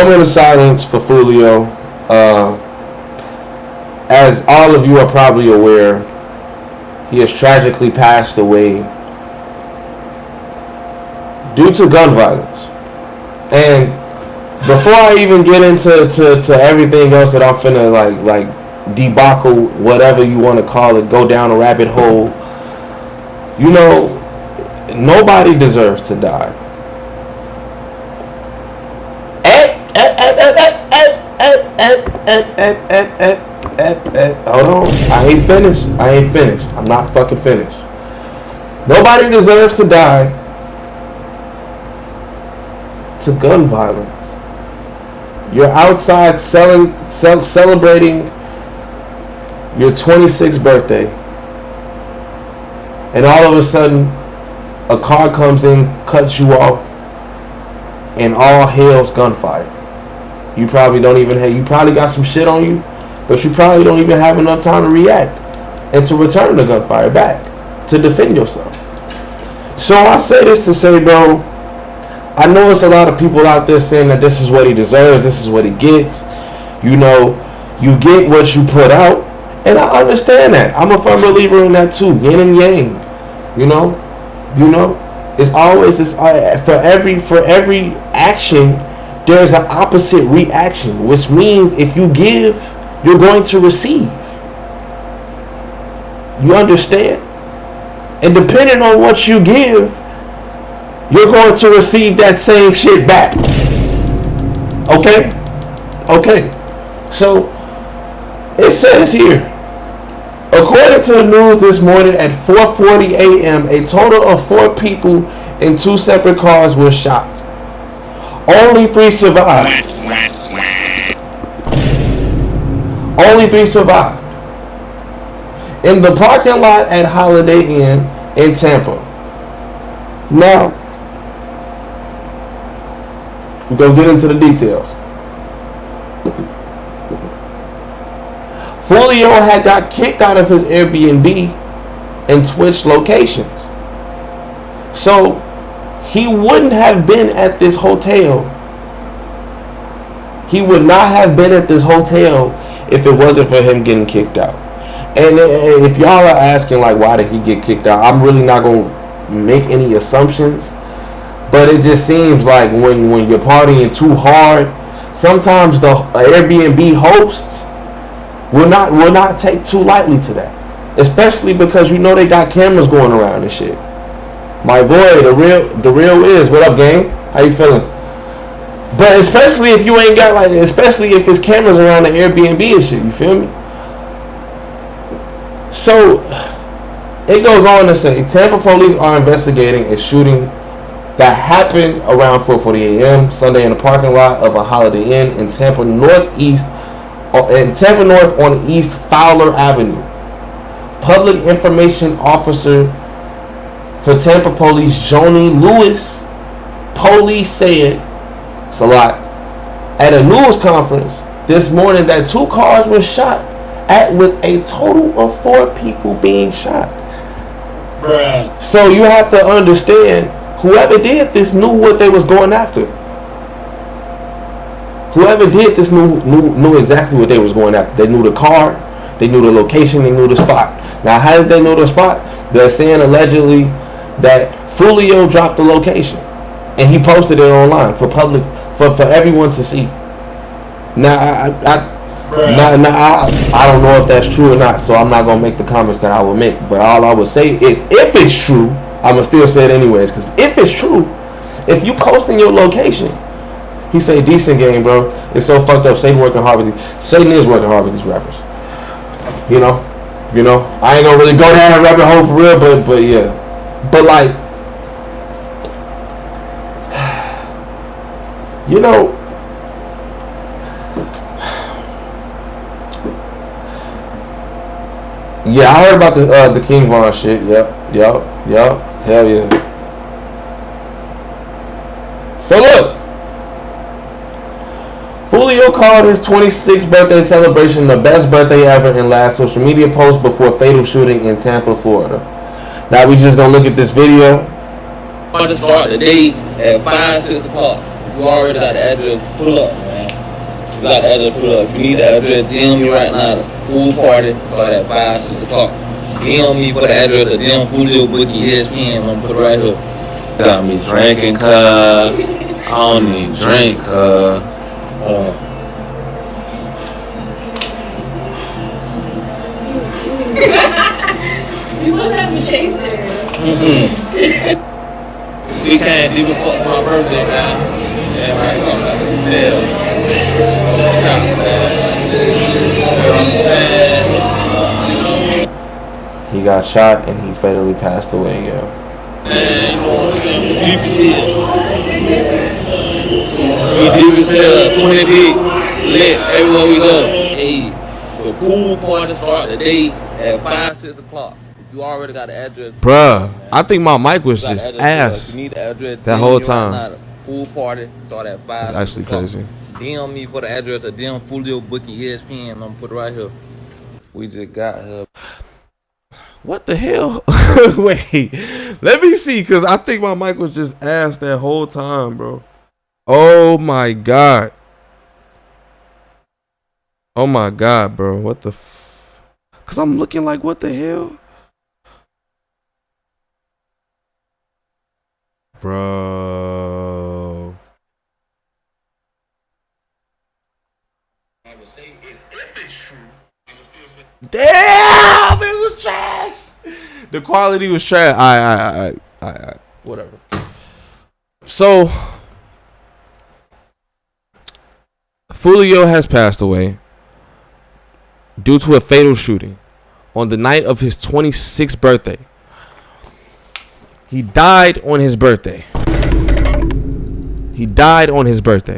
moment of silence for Foolio. As all of you are probably aware, he has tragically passed away due to gun violence. And before I even get into everything else that I'm finna like debacle, whatever you want to call it, go down a rabbit hole, you know, nobody deserves to die. Hold on. I ain't finished. I'm not fucking finished. Nobody deserves to die to gun violence. You're outside celebrating your 26th birthday, and all of a sudden a car comes in, cuts you off, and all hell's gunfire. You probably don't even have, you probably got some shit on you, but you probably don't even have enough time to react and to return the gunfire back to defend yourself. So I say this to say, bro, I know it's a lot of people out there saying that this is what he deserves, this is what he gets. You know, you get what you put out, and I understand that. I'm a firm believer in that too, yin and yang. You know, it's always for every action there's an opposite reaction, which means if you give, you're going to receive. You understand? And depending on what you give, you're going to receive that same shit back. Okay? So, it says here, according to the news this morning at 4:40 a.m., a total of 4 people in 2 separate cars were shot. Only 3 survived. Only 3 survived. In the parking lot at Holiday Inn in Tampa. Now, we're going to get into the details. Foolio had got kicked out of his Airbnb and switched locations. So, he wouldn't have been at this hotel. He would not have been at this hotel if it wasn't for him getting kicked out. And if y'all are asking, like, why did he get kicked out, I'm really not going to make any assumptions. But it just seems like when you're partying too hard, sometimes the Airbnb hosts will not take too lightly to that. Especially because you know they got cameras going around and shit. My boy, the real is. What up, gang? How you feeling? But especially if you ain't got especially if there's cameras around the Airbnb and shit, you feel me? So, it goes on to say, Tampa police are investigating a shooting that happened around 4:40 a.m. Sunday in the parking lot of a Holiday Inn in Tampa North on East Fowler Avenue. Public information officer for Tampa Police, Joni Lewis, police said, it's a lot, at a news conference this morning that 2 cars were shot with a total of 4 people being shot. Bruh. So you have to understand, whoever did this knew what they was going after. Whoever did this knew exactly what they was going after. They knew the car, they knew the location, they knew the spot. Now, how did they know the spot? They're saying allegedly that Foolio dropped the location and he posted it online for public, for everyone to see. Now, I don't know if that's true or not, so I'm not gonna make the comments that I will make. But all I would say is, if it's true, I'ma still say it anyways. Because if it's true, if you posting your location, he say decent game, bro. It's so fucked up. Satan is working hard with these rappers. You know. I ain't gonna really go down a rabbit hole for real, but yeah. But like, you know, yeah, I heard about the King Von shit. Yep, hell yeah. So look, Foolio called his 26th birthday celebration the best birthday ever in last social media post before fatal shooting in Tampa, Florida. Now we just gonna look at this video. On this part, the day at 5, 6 o'clock, you already got the address. Pull up, man. You got the address pull up. If you need the address, DM me right now. The pool party start at 5, 6 o'clock. DM me for the address or DM Foolio Bookie ESPN. I'm gonna put it right here. Got me drinking, cuz. I don't even drink, cuz. You must have a chaser. We can't even fuck my birthday now. Everybody talking about this hell. He got shot and he fatally passed away, yo. Man, you know what I'm saying? We deep as hell. We deep as hell. 20 deep. Lit everywhere we go. Hey, the pool party start today at 5, 6 o'clock. If you already got the address. Bruh, I think my mic was just ass. If you need the address, that whole time. Right now, the pool party start at 5. It's actually crazy. DM me for the address or DM Foolio Bookie ESPN. I'm gonna put it right here. We just got her. What the hell? Wait, let me see, because I think my mic was just ass that whole time, bro. Oh my god. Oh my god, bro. What the because I'm looking like, what the hell? Bro. Damn, it was trash. The quality was trash. I whatever. So, Foolio has passed away due to a fatal shooting on the night of his 26th birthday. He died on his birthday. He died on his birthday.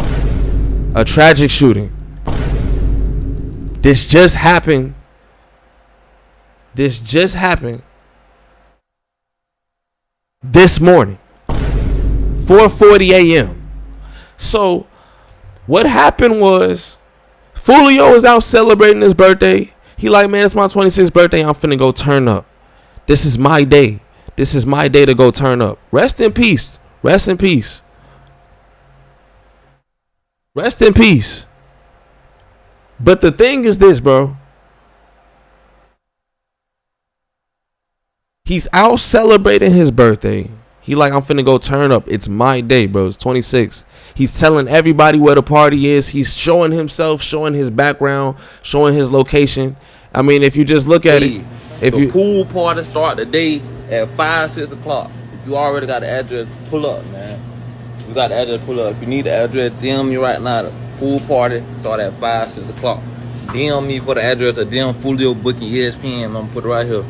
A tragic shooting. This just happened. This just happened this morning, 4:40 a.m. So what happened was Foolio was out celebrating his birthday. He like, man, it's my 26th birthday. I'm finna go turn up. This is my day. This is my day to go turn up. Rest in peace. Rest in peace. Rest in peace. But the thing is this, bro. He's out celebrating his birthday. He like, I'm finna go turn up. It's my day, bro. It's 26. He's telling everybody where the party is. He's showing himself, showing his background, showing his location. I mean, if you just look at it, if the pool party start today at 5, 6 o'clock. If you already got the address, pull up, man. You got the address, pull up. If you need the address, DM me right now. The pool party start at 5, 6 o'clock. DM me for the address or DM Foolio Bookie ESPN. I'm gonna put it right here.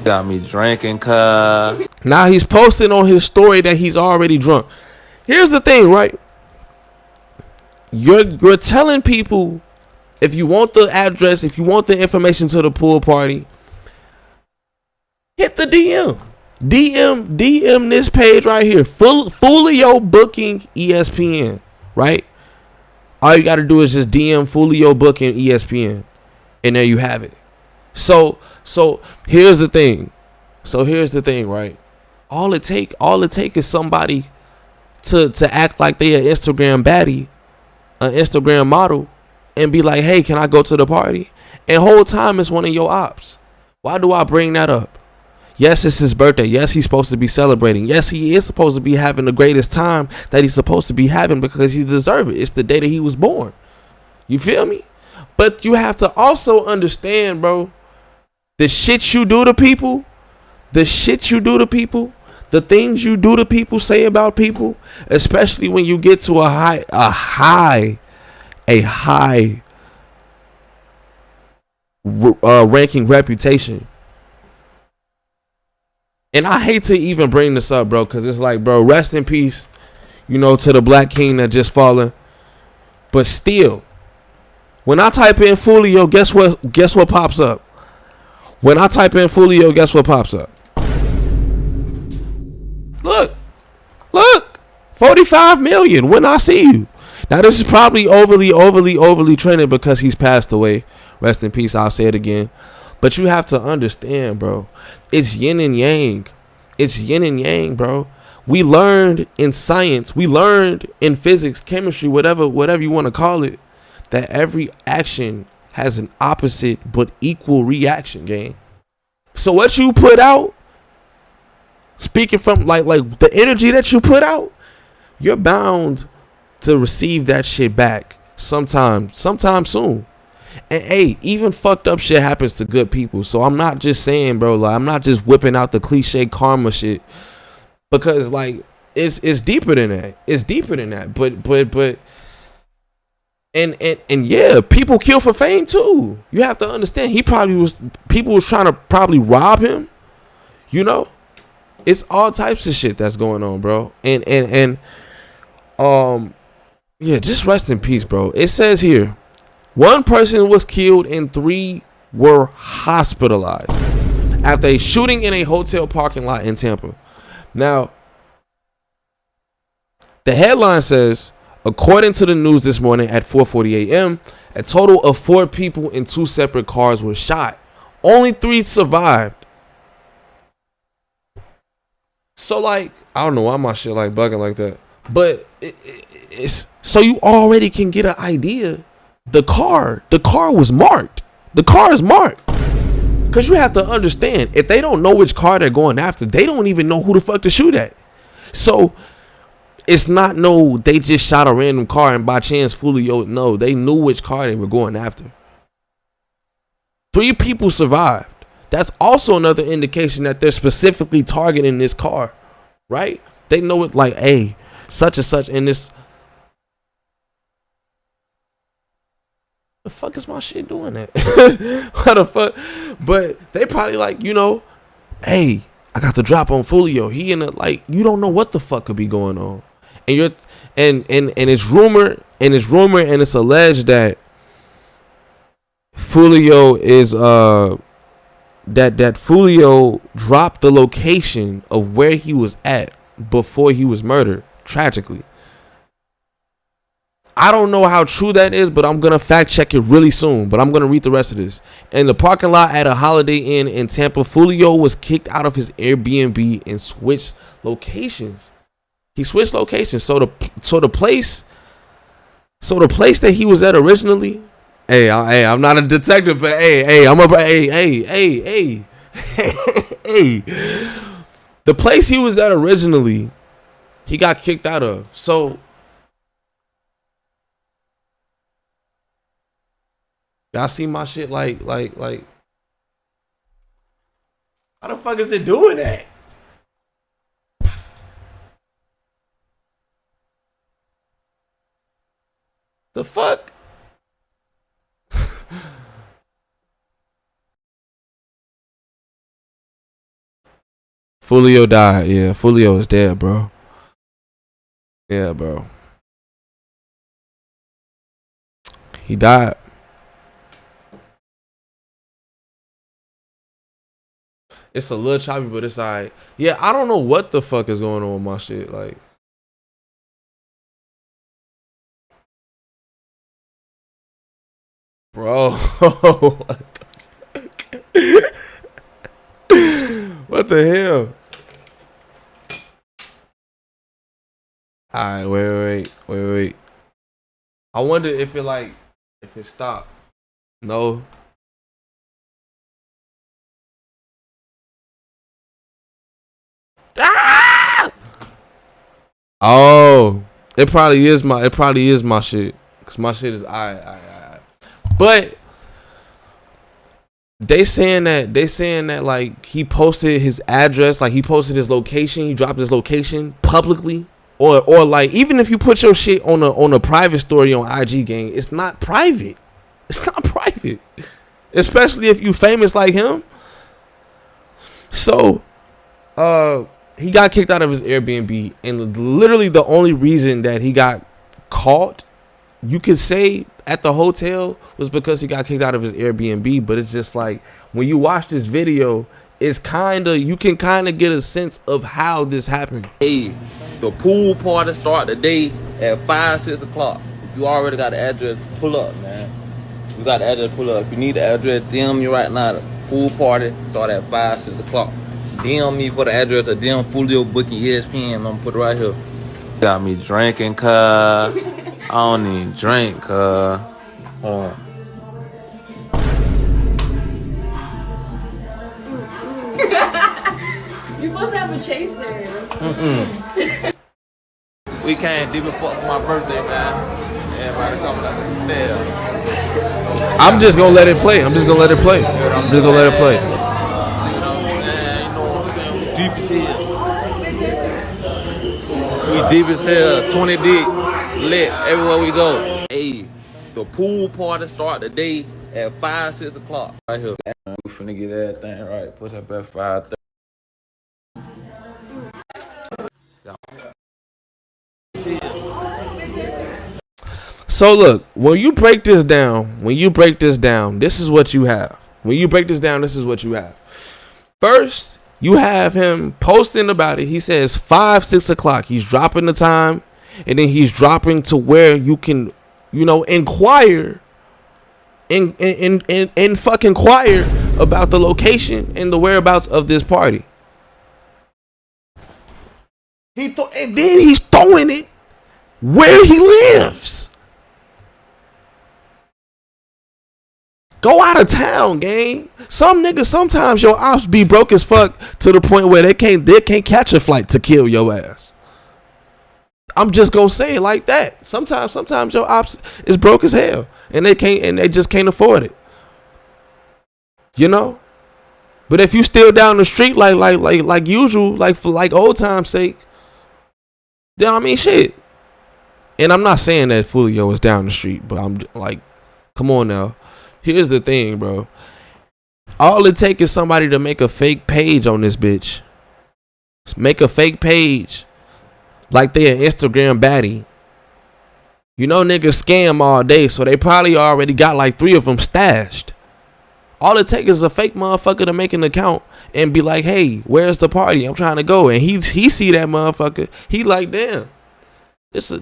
Got me drinking, cuz. Now he's posting on his story that he's already drunk. Here's the thing, right? You're telling people, if you want the address, if you want the information to the pool party, hit the DM. DM this page right here. Foolio Booking ESPN, right? All you got to do is just DM Foolio Booking ESPN, and there you have it. So here's the thing. Right? All it take is somebody to act like they an Instagram baddie, an Instagram model, and be like, hey, can I go to the party? And whole time it's one of your ops. Why do I bring that up? Yes, it's his birthday. Yes, he's supposed to be celebrating. Yes, he is supposed to be having the greatest time that he's supposed to be having because he deserves it. It's the day that he was born. You feel me? But you have to also understand, bro, the shit you do to people, the things you do to people, say about people, especially when you get to a high ranking reputation. And I hate to even bring this up, bro, because it's like, bro, rest in peace, to the black king that just fallen. But still, when I type in Foolio, guess what pops up? When I type in Foolio, guess what pops up? Look, 45 million when I see you. Now, this is probably overly trending because he's passed away. Rest in peace, I'll say it again. But you have to understand, bro. It's yin and yang. It's yin and yang, bro. We learned in science. We learned in physics, chemistry, whatever you want to call it, that every action has an opposite but equal reaction, gang. So what you put out, speaking from like the energy that you put out, you're bound to receive that shit back sometime soon. And hey, even fucked up shit happens to good people. So I'm not just saying, bro, like I'm not just whipping out the cliche karma shit, because like it's deeper than that. It's deeper than that. But and yeah, people kill for fame too. You have to understand, people was trying to probably rob him, you know? It's all types of shit that's going on, bro. And yeah, just rest in peace, bro. It says here, 1 person was killed and 3 were hospitalized after a shooting in a hotel parking lot in Tampa. Now, the headline says, according to the news this morning at 4:40 a.m., a total of 4 people in 2 separate cars were shot. Only 3 survived. So, like, I don't know why my shit like bugging like that, but it's so you already can get an idea. The car was marked. The car is marked. Because you have to understand, if they don't know which car they're going after, they don't even know who the fuck to shoot at. So it's not they just shot a random car and by chance Foolio. No, they knew which car they were going after. 3 people survived. That's also another indication that they're specifically targeting this car, right? They know it, like, hey, such and such in this. The fuck is my shit doing that? What the fuck? But they probably like, you know, hey, I got the drop on Foolio. He in it, like, you don't know what the fuck could be going on. And you're and it's rumor and it's alleged that Foolio is that Foolio dropped the location of where he was at before he was murdered, tragically. I don't know how true that is, but I'm going to fact check it really soon. But I'm going to read the rest of this. In the parking lot at a Holiday Inn in Tampa, Foolio was kicked out of his Airbnb and switched locations. He switched locations. So the place that he was at originally. Hey, I'm not a detective, but hey, the place he was at originally, he got kicked out of. So y'all see my shit like how the fuck is it doing that? The fuck? Foolio died. Yeah, Foolio is dead, bro. Yeah, bro. He died. It's a little choppy, but it's like, yeah, I don't know what the fuck is going on with my shit. Like, bro, what the hell? All right, wait. I wonder if it stopped. No. Ah! Oh, it probably is my shit, cause my shit is I. But they saying that like he posted his address, like he posted his location, he dropped his location publicly, or like even if you put your shit on a private story on IG, gang, it's not private. It's not private, especially if you famous like him. So, he got kicked out of his Airbnb, and literally the only reason that he got caught, you could say, at the hotel was because he got kicked out of his Airbnb. But it's just like, when you watch this video, you can kind of get a sense of how this happened. Hey, the pool party start today at 5, 6 o'clock. If you already got the address, pull up, man. You got the address, pull up. If you need the address, DM me right now. The pool party start at 5, 6 o'clock. DM me for the address or DM Foolio Booking ESPN. I'm gonna put it right here. Got me drinking, cuz. I don't even drink, cuz. You supposed to have a chaser. We came deep and fuck for my birthday, man. Everybody coming out the stairs. I'm just gonna let it play. I'm just gonna let it play. I'm just gonna let it play. You know what I'm saying? We deep as hell. We deep as hell. 20 deep. Lit everywhere we go. Hey, the pool party start today at 5, 6 o'clock. Right here. We finna get everything right. Push up at 5:30. So look, when you break this down, this is what you have. When you break this down, this is what you have. First, you have him posting about it. He says 5, 6 o'clock. He's dropping the time, and then he's dropping to where you can, inquire and fucking inquire about the location and the whereabouts of this party. And then he's throwing it where he lives. Go out of town, gang. Some niggas, sometimes your ops be broke as fuck to the point where they can't catch a flight to kill your ass. I'm just gonna say it like that. Sometimes your ops is broke as hell, and they just can't afford it. But if you still down the street like usual, for old time's sake, then I mean shit. And I'm not saying that Foolio is down the street, but I'm like, come on now. Here's the thing, bro. All it takes is somebody to make a fake page on this bitch. Make a fake page like they an Instagram baddie. Niggas scam all day, so they probably already got like 3 of them stashed. All it takes is a fake motherfucker to make an account and be like, hey, where's the party? I'm trying to go. And he see that motherfucker. He like, damn. This a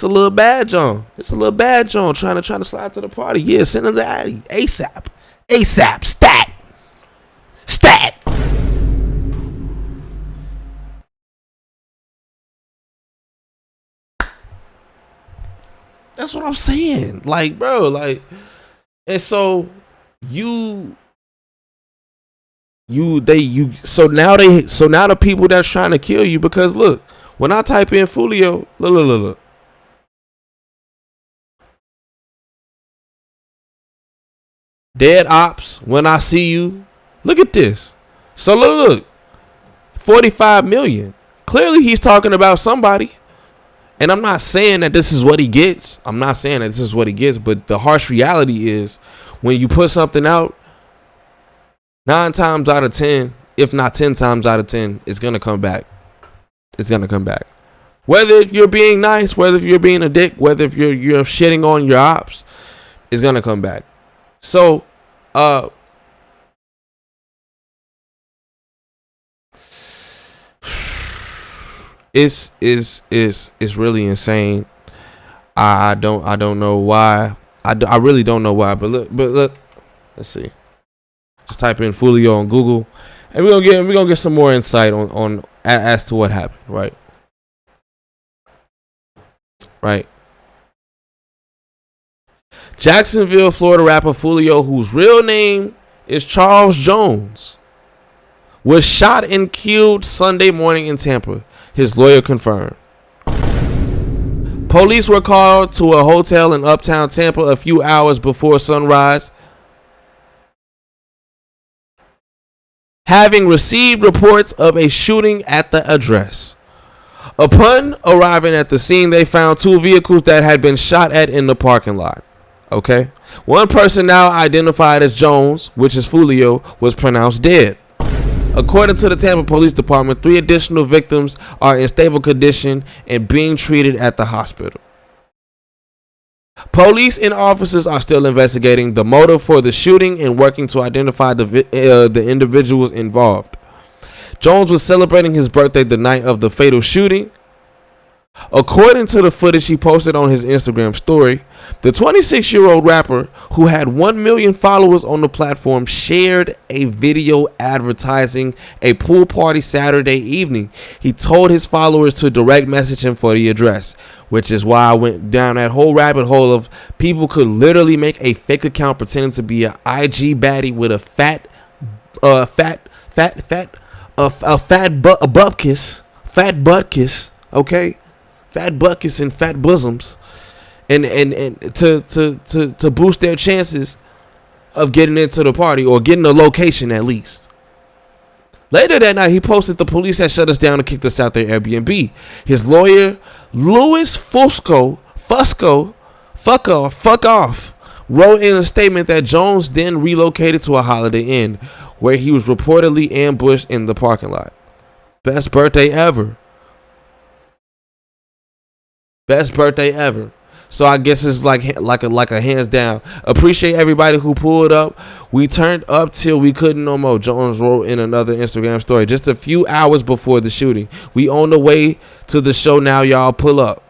little bad John. It's a little bad John trying to slide to the party. Yeah, send him to Addy. ASAP. Stat. That's what I'm saying. Like, bro, and so so now the people that's trying to kill you, because look, when I type in Foolio, look. Dead ops, when I see you. Look at this. So look. 45 million. Clearly he's talking about somebody. And I'm not saying that this is what he gets. But the harsh reality is when you put something out, 9 times out of 10, if not 10 times out of 10, it's going to come back. Whether you're being nice, whether you're being a dick, whether if you're shitting on your ops, it's gonna come back. So, it's really insane. I don't know why. I really don't know why. But look. Let's see. Just type in Foolio on Google, and we're gonna get some more insight on as to what happened. Right. Jacksonville, Florida rapper Foolio, whose real name is Charles Jones, was shot and killed Sunday morning in Tampa. His lawyer confirmed. Police were called to a hotel in uptown Tampa a few hours before sunrise, having received reports of a shooting at the address. Upon arriving at the scene, they found 2 vehicles that had been shot at in the parking lot. Okay. One person, now identified as Jones, which is Foolio, was pronounced dead. According to the Tampa Police Department, 3 additional victims are in stable condition and being treated at the hospital. Police and officers are still investigating the motive for the shooting and working to identify the individuals involved. Jones was celebrating his birthday the night of the fatal shooting. According to the footage he posted on his Instagram story, the 26-year-old rapper, who had 1 million followers on the platform, shared a video advertising a pool party Saturday evening. He told his followers to direct message him for the address, which is why I went down that whole rabbit hole of people could literally make a fake account pretending to be an IG baddie with a fat butt kiss, okay? Fat buckets and fat bosoms, and to boost their chances of getting into the party or getting a location at least. Later that night, he posted, "The police had shut us down and kicked us out their Airbnb." His lawyer, Louis Fusco, fuck off, wrote in a statement that Jones then relocated to a Holiday Inn, where he was reportedly ambushed in the parking lot. Best birthday ever. Best birthday ever. So I guess it's like a hands down. Appreciate everybody who pulled up. We turned up till we couldn't no more. Jones wrote in another Instagram story just a few hours before the shooting. We on the way to the show now, y'all. Pull up.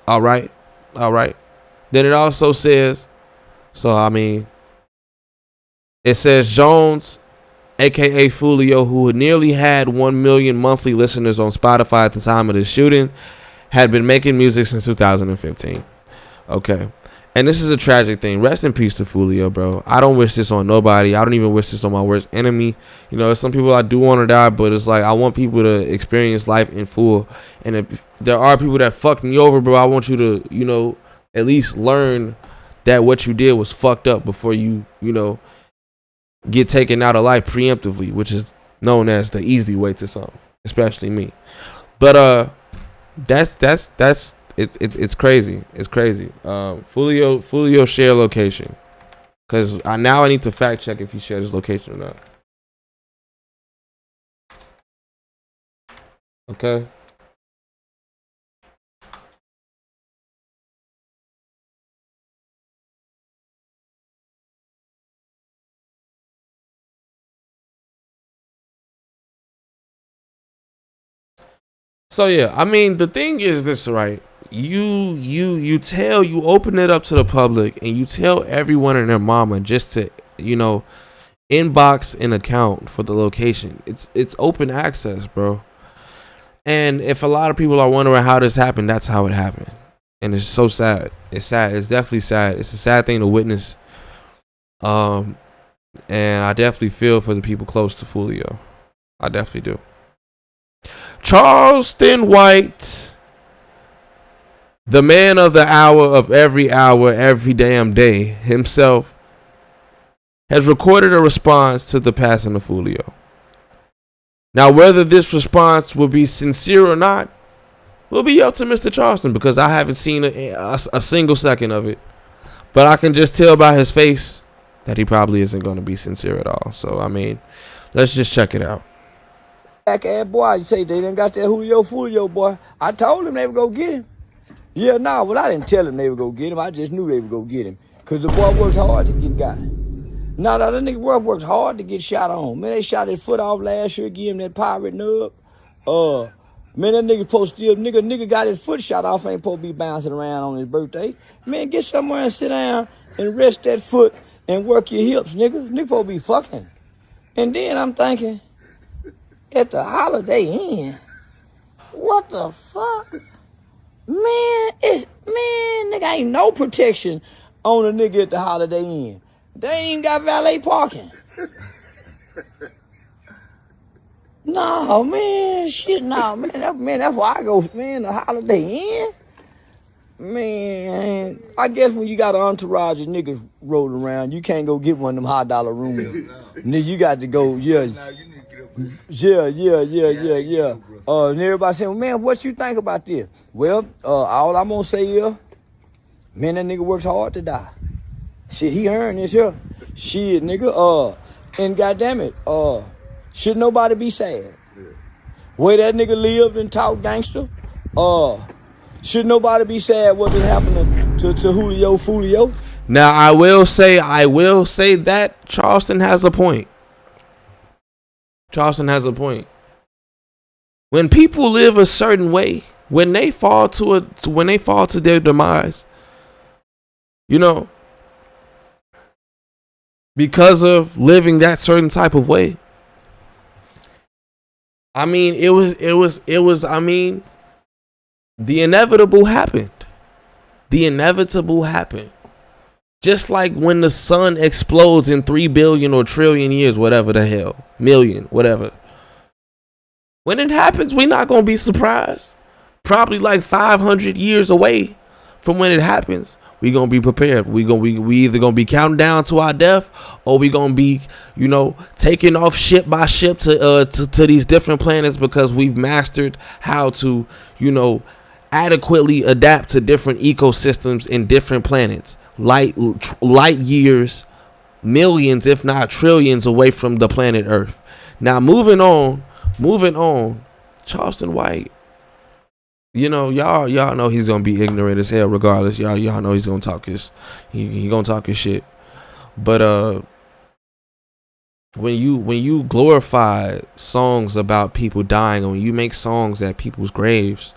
All right. Then it also says, it says Jones, aka Foolio, who nearly had 1 million monthly listeners on Spotify at the time of the shooting, had been making music since 2015. Okay. And this is a tragic thing. Rest in peace to Foolio, bro. I don't wish this on nobody. I don't even wish this on my worst enemy. You know, some people I do want to die, but it's like I want people to experience life in full. And if there are people that fucked me over, bro, I want you to, you know, at least learn that what you did was fucked up before you, you know, get taken out of life preemptively, which is known as the easy way to some, especially me. But that's it's crazy. It's crazy. Foolio share location, because I need to fact check if he shared his location or not. Okay. So yeah, I mean, the thing is this, right? You open it up to the public and you tell everyone and their mama just to, you know, inbox an account for the location. It's open access, bro. And if a lot of people are wondering how this happened, that's how it happened. And it's so sad. It's sad. It's definitely sad. It's a sad thing to witness. And I definitely feel for the people close to Foolio. I definitely do. Charleston White, the man of the hour, every damn day himself, has recorded a response to the passing of Foolio. Now, whether this response will be sincere or not will be up to Mr. Charleston, because I haven't seen a single second of it. But I can just tell by his face that he probably isn't going to be sincere at all. So, I mean, let's just check it out. Ass boy, you say they done got that Foolio boy. I told him they would go get him. Yeah, nah, well, I didn't tell him they would go get him. I just knew they would go get him. Because the boy works hard to get got. Nah, that nigga works hard to get shot on. Man, they shot his foot off last year, give him that pirate nub. Man, that nigga supposed to still, nigga got his foot shot off, ain't supposed to be bouncing around on his birthday. Man, get somewhere and sit down and rest that foot and work your hips, nigga. Nigga supposed to be fucking. And then I'm thinking, at the Holiday Inn, what the fuck? Man, nigga ain't no protection on a nigga at the Holiday Inn. They ain't even got valet parking. No, man, shit, no, man, that's why I go, man, the Holiday Inn. Man, I guess when you got an entourage of niggas rolling around, you can't go get one of them high dollar rooms. Nigga, you got to go, yeah. And everybody saying, well, man, what you think about this? Well, all I'm gonna say is, man, that nigga works hard to die. Shit, he earned this here. Shit, nigga, and goddamn it, should nobody be sad? Way that nigga lived and talked gangster, should nobody be sad what is happening to Foolio? Now, I will say that Charleston has a point. Charleston has a point. When people live a certain way, when they fall to their demise, you know, because of living that certain type of way. I mean, it was, I mean, the inevitable happened. The inevitable happened. Just like when the sun explodes in 3 billion or trillion years, whatever the hell, million, whatever. When it happens, we're not going to be surprised. Probably like 500 years away from when it happens, we going to be prepared. We either going to be counting down to our death, or we going to be, you know, taking off ship by ship to these different planets, because we've mastered how to, you know, adequately adapt to different ecosystems in different planets. Light years, millions, if not trillions, away from the planet Earth. Now, moving on, Charleston White, you know, y'all know he's gonna be ignorant as hell regardless. Y'all know he's gonna talk he gonna talk his shit. But when you glorify songs about people dying, or when you make songs at people's graves,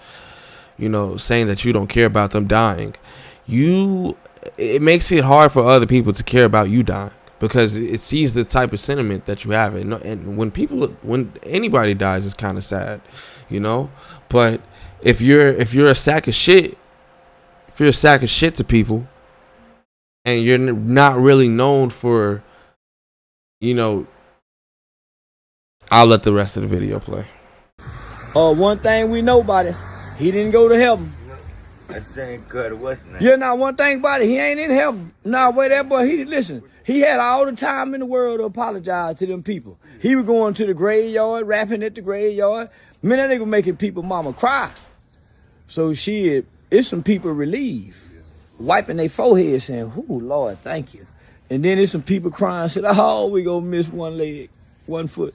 you know, saying that you don't care about them dying, it makes it hard for other people to care about you dying, because it sees the type of sentiment that you have. And when anybody dies, it's kind of sad, you know. But if you're a sack of shit, to people, and you're not really known for, you know, I'll let the rest of the video play. One thing we know about it, he didn't go to heaven. That's ain't good. What's name? Yeah, now one thing about it, he ain't in heaven. Nah, wait, that boy, he had all the time in the world to apologize to them people. He was going to the graveyard, rapping at the graveyard. Man, that nigga making people mama cry. So shit, it's some people relieved, wiping their forehead saying, "Ooh, Lord, thank you." And then there's some people crying, said, "Oh, we gonna miss one leg, one foot."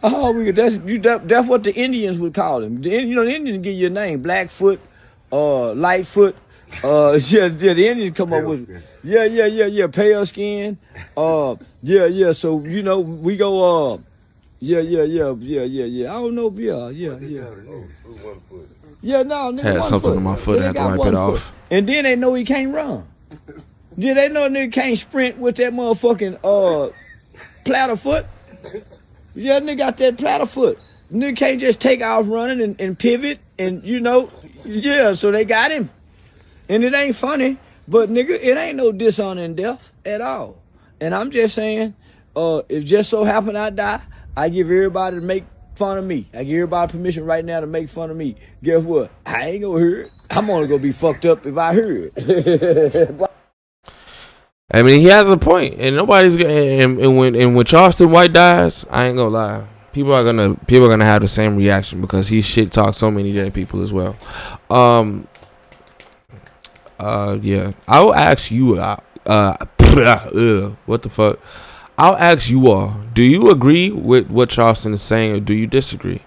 Oh, that's what the Indians would call him. The Indians give you a name, Blackfoot, Lightfoot. The Indians come up with, pale skin. Yeah. So, you know, we go, yeah. I don't know, yeah. Yeah, no, nigga, Had something on my foot, I had to wipe it off. And then they know he can't run. Yeah, they know nigga can't sprint with that motherfucking, platter foot. Yeah, nigga got that platter foot. Nigga can't just take off running and pivot and, you know, yeah, so they got him. And it ain't funny, but nigga, it ain't no dishonor in death at all. And I'm just saying, if just so happen I die, I give everybody to make fun of me. I give everybody permission right now to make fun of me. Guess what? I ain't gonna hear it. I'm only gonna be fucked up if I hear it. I mean, he has a point, and nobody's gonna. And when Charleston White dies, I ain't gonna lie. People are gonna have the same reaction, because he shit talked so many dead people as well. Yeah. I'll ask you. What the fuck? I'll ask you all. Do you agree with what Charleston is saying, or do you disagree?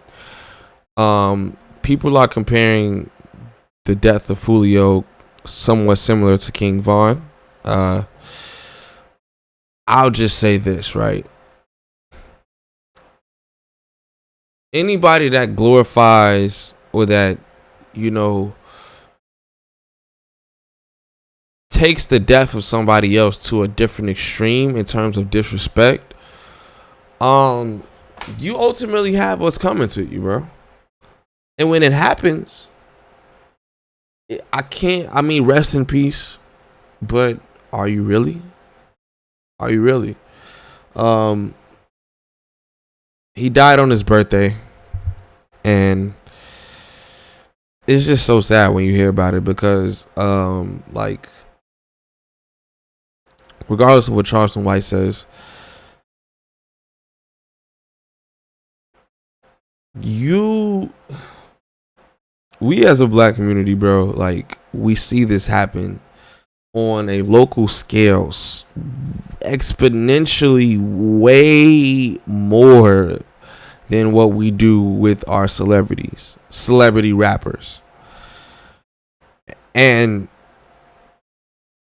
People are comparing the death of Foolio somewhat similar to King Von. I'll just say this, right? Anybody that glorifies, or that, you know, takes the death of somebody else to a different extreme in terms of disrespect, you ultimately have what's coming to you, bro. And when it happens, I mean, rest in peace, but are you really? Are you really? He died on his birthday, and it's just so sad when you hear about it, because like, regardless of what Charleston White says, we as a black community, bro, like, we see this happen on a local scale exponentially way more than what we do with our celebrity rappers. And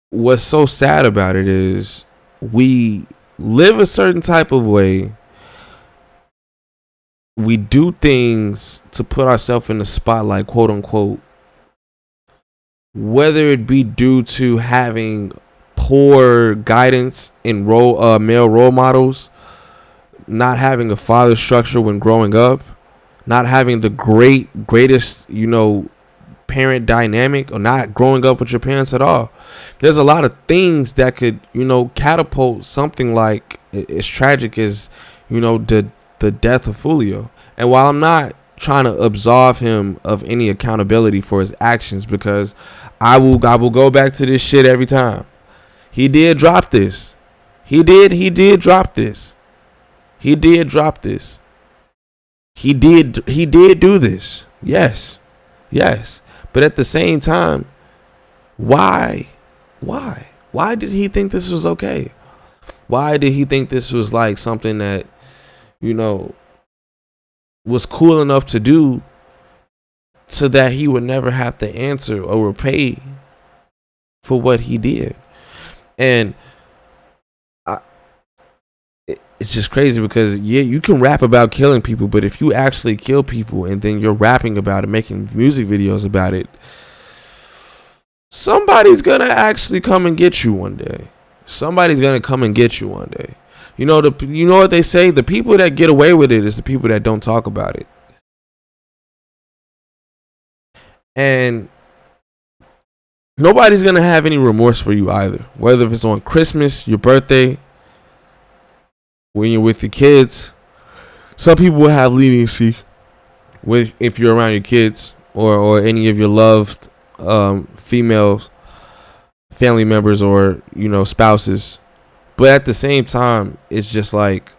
what's so sad about it is we live a certain type of way. we do things to put ourselves in the spotlight, quote unquote, whether it be due to having poor guidance in male role models, not having a father structure when growing up, not having the greatest, parent dynamic, or not growing up with your parents at all. There's a lot of things that could, catapult something like as tragic as, the death of Foolio. And while I'm not trying to absolve him of any accountability for his actions, because I will go back to this shit every time. He did drop this. He did drop this. He did drop this. He did do this. Yes. But at the same time, why? Why did he think this was okay? Why did he think this was like something that, was cool enough to do, so that he would never have to answer or repay for what he did? And it's just crazy because, you can rap about killing people, but if you actually kill people and then you're rapping about it, making music videos about it, somebody's gonna actually come and get you one day. Somebody's gonna come and get you one day. You know what they say? The people that get away with it is the people that don't talk about it. And nobody's gonna have any remorse for you either. Whether if it's on Christmas, your birthday, when you're with the kids. Some people will have leniency if you're around your kids or any of your loved female family members or spouses. But at the same time, it's just like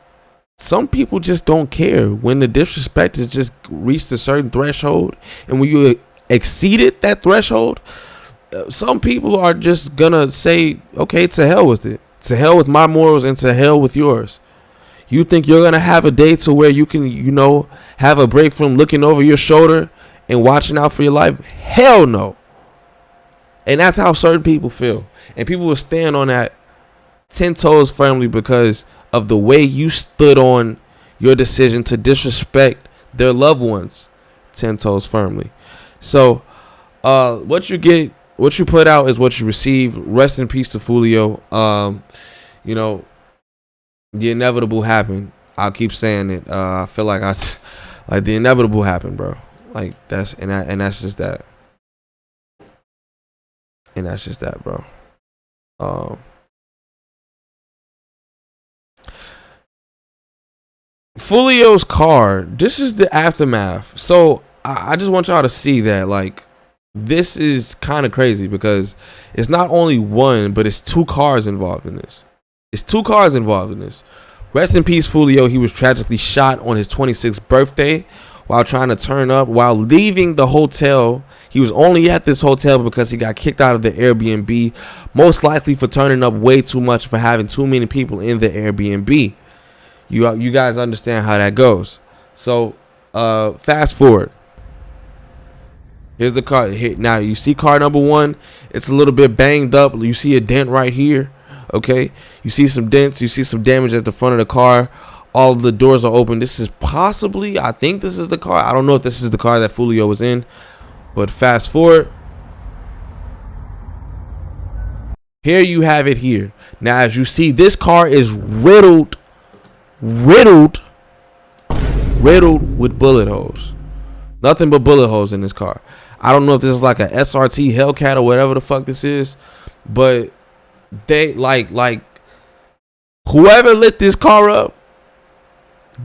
some people just don't care when the disrespect has just reached a certain threshold, and when you exceeded that threshold, some people are just gonna say, okay, to hell with it, to hell with my morals, and to hell with yours. You think you're gonna have a day to where you can, have a break from looking over your shoulder and watching out for your life? Hell no. And that's how certain people feel. And people will stand on that 10 toes firmly because of the way you stood on your decision to disrespect their loved ones 10 toes firmly. So what you put out is what you receive. Rest in peace to Foolio. The inevitable happened. I'll keep saying it. I feel like the inevitable happened, bro. Like that's just that. And that's just that, bro. Foolio's car. This is the aftermath. So I just want y'all to see that, like, this is kind of crazy because it's not only one, but it's two cars involved in this. Rest in peace, Foolio. He was tragically shot on his 26th birthday while trying to turn up. While leaving the hotel, he was only at this hotel because he got kicked out of the Airbnb, most likely for turning up way too much, for having too many people in the Airbnb. You guys understand how that goes. So fast forward. Here's the car. Now you see car number one. It's a little bit banged up. You see a dent right here. Okay, you see some dents, you see some damage at the front of the car. All of the doors are open. This is possibly, I think this is the car. I don't know if this is the car that Foolio was in, but fast forward. Here you have it here. Now, as you see, this car is riddled with bullet holes. Nothing but bullet holes in this car. I don't know if this is like a SRT Hellcat or whatever the fuck this is, but they like whoever lit this car up,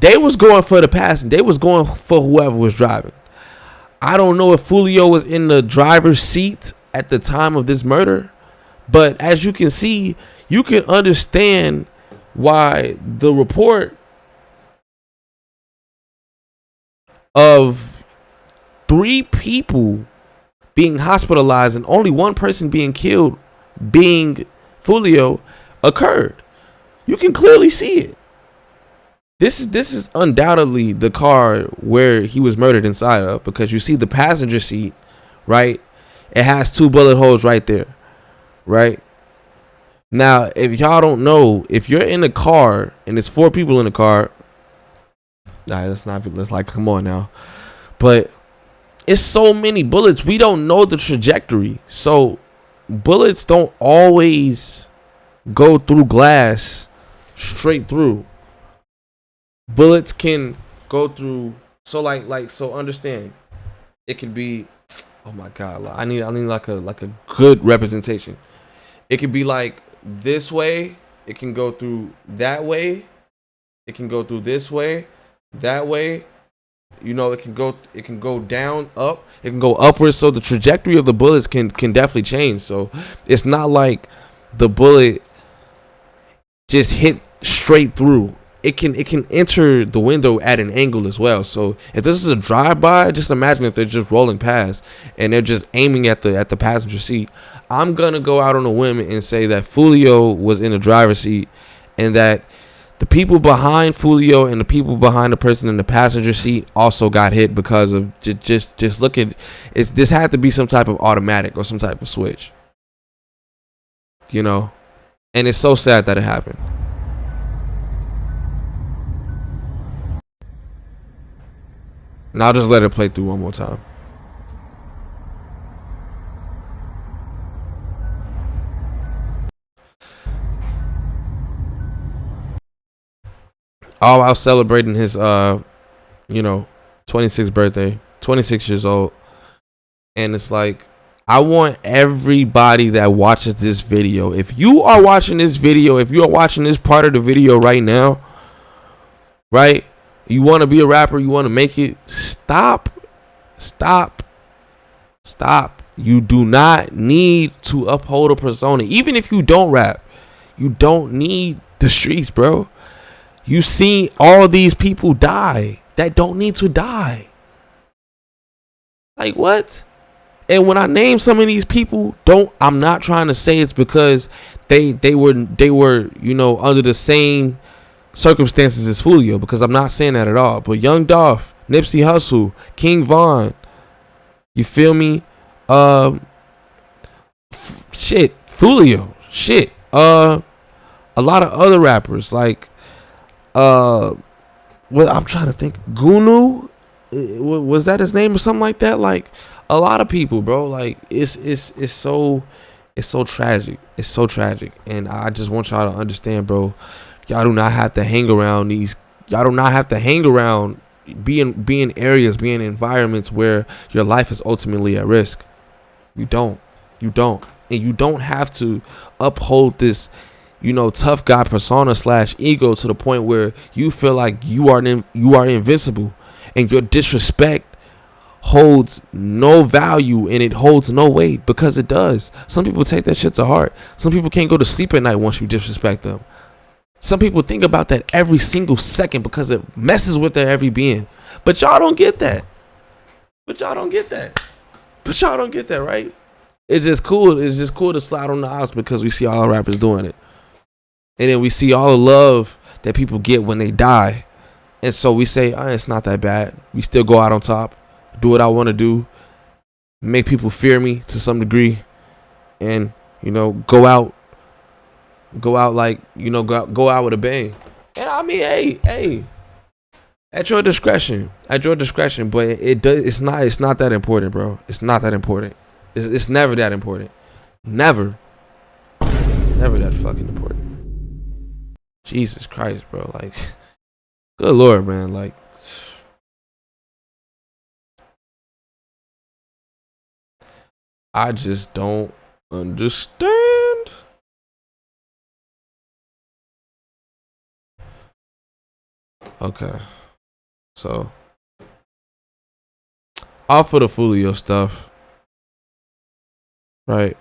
they was going for the passenger. They was going for whoever was driving. I don't know if Foolio was in the driver's seat at the time of this murder, but as you can see, you can understand why the report of 3 people being hospitalized and only one person being killed, being Foolio, occurred. You can clearly see it. This is undoubtedly the car where he was murdered inside of, because you see the passenger seat, right? It has 2 bullet holes right there, right? Now, if y'all don't know, if you're in a car and it's 4 people in the car, let's not be. Let's like, come on now. But it's so many bullets. We don't know the trajectory. So bullets don't always go through glass straight through. Bullets can go through. So so understand. It could be. Oh my God! I need like a good representation. It could be like this way. It can go through that way. It can go through this way, that way. You know, it can go down, up. It can go upwards. So the trajectory of the bullets can definitely change. So it's not like the bullet just hit straight through. It can enter the window at an angle as well. So if this is a drive-by, just imagine if they're just rolling past and they're just aiming at the passenger seat. I'm gonna go out on a whim and say that Foolio was in the driver's seat, and that the people behind Foolio and the people behind the person in the passenger seat also got hit because of just look at it's. This had to be some type of automatic or some type of switch, you know, and it's so sad that it happened. And I'll just let it play through one more time. All while celebrating his 26th birthday, 26 years old. And it's like, I want everybody that watches this video, if you are watching this video, if you are watching this part of the video right now, right? You want to be a rapper, you want to make it, stop. You do not need to uphold a persona. Even if you don't rap, you don't need the streets, bro. You see all these people die that don't need to die. Like, what? And when I name some of these people, I'm not trying to say it's because they were under the same circumstances as Foolio, because I'm not saying that at all. But Young Dolph, Nipsey Hussle, King Von, you feel me? Foolio, a lot of other rappers like I'm trying to think. Gunu, was that his name or something like that? Like a lot of people, bro. Like it's so tragic. It's so tragic, and I just want y'all to understand, bro. Y'all do not have to hang around Y'all do not have to hang around, be in areas, be in environments where your life is ultimately at risk. You don't, and you don't have to uphold this, tough guy persona / ego to the point where you feel like you are invincible, and your disrespect holds no value and it holds no weight, because it does. Some people take that shit to heart. Some people can't go to sleep at night once you disrespect them. Some people think about that every single second because it messes with their every being. But y'all don't get that. Right? It's just cool. It's just cool to slide on the house because we see all the rappers doing it. And then we see all the love that people get when they die. And so we say, it's not that bad. We still go out on top, do what I want to do, make people fear me to some degree, and, go out like, go out with a bang. And I mean, hey, at your discretion, but it's not that important, bro. It's not that important. It's never that important. Never that fucking important. Jesus Christ, bro. Like, good Lord, man. Like, I just don't understand. Okay. So, off of the Foolio stuff, right?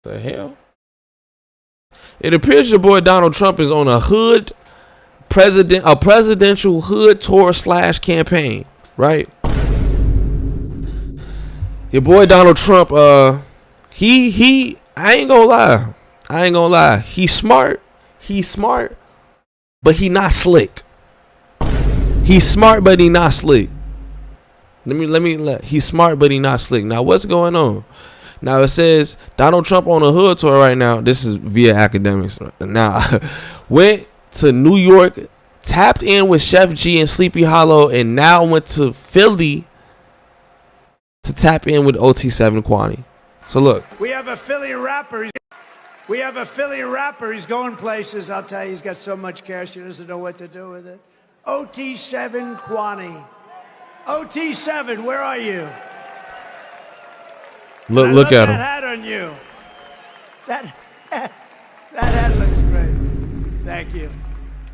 The hell? It appears your boy Donald Trump is on a presidential hood tour / campaign, right? Your boy Donald Trump, I ain't gonna lie. He's smart, but he not slick. He's smart, but he not slick. He's smart, but he not slick. Now, what's going on? Now it says Donald Trump on a hood tour right now. This is via academics. Now went to New York, tapped in with Chef G and Sleepy Hollow, and now went to Philly to tap in with OT7 Kwani. So look, we have a Philly rapper. He's going places. I'll tell you, he's got so much cash he doesn't know what to do with it. OT7 Kwani. OT7, where are you? Look at him. That hat on you. That hat looks great. Thank you.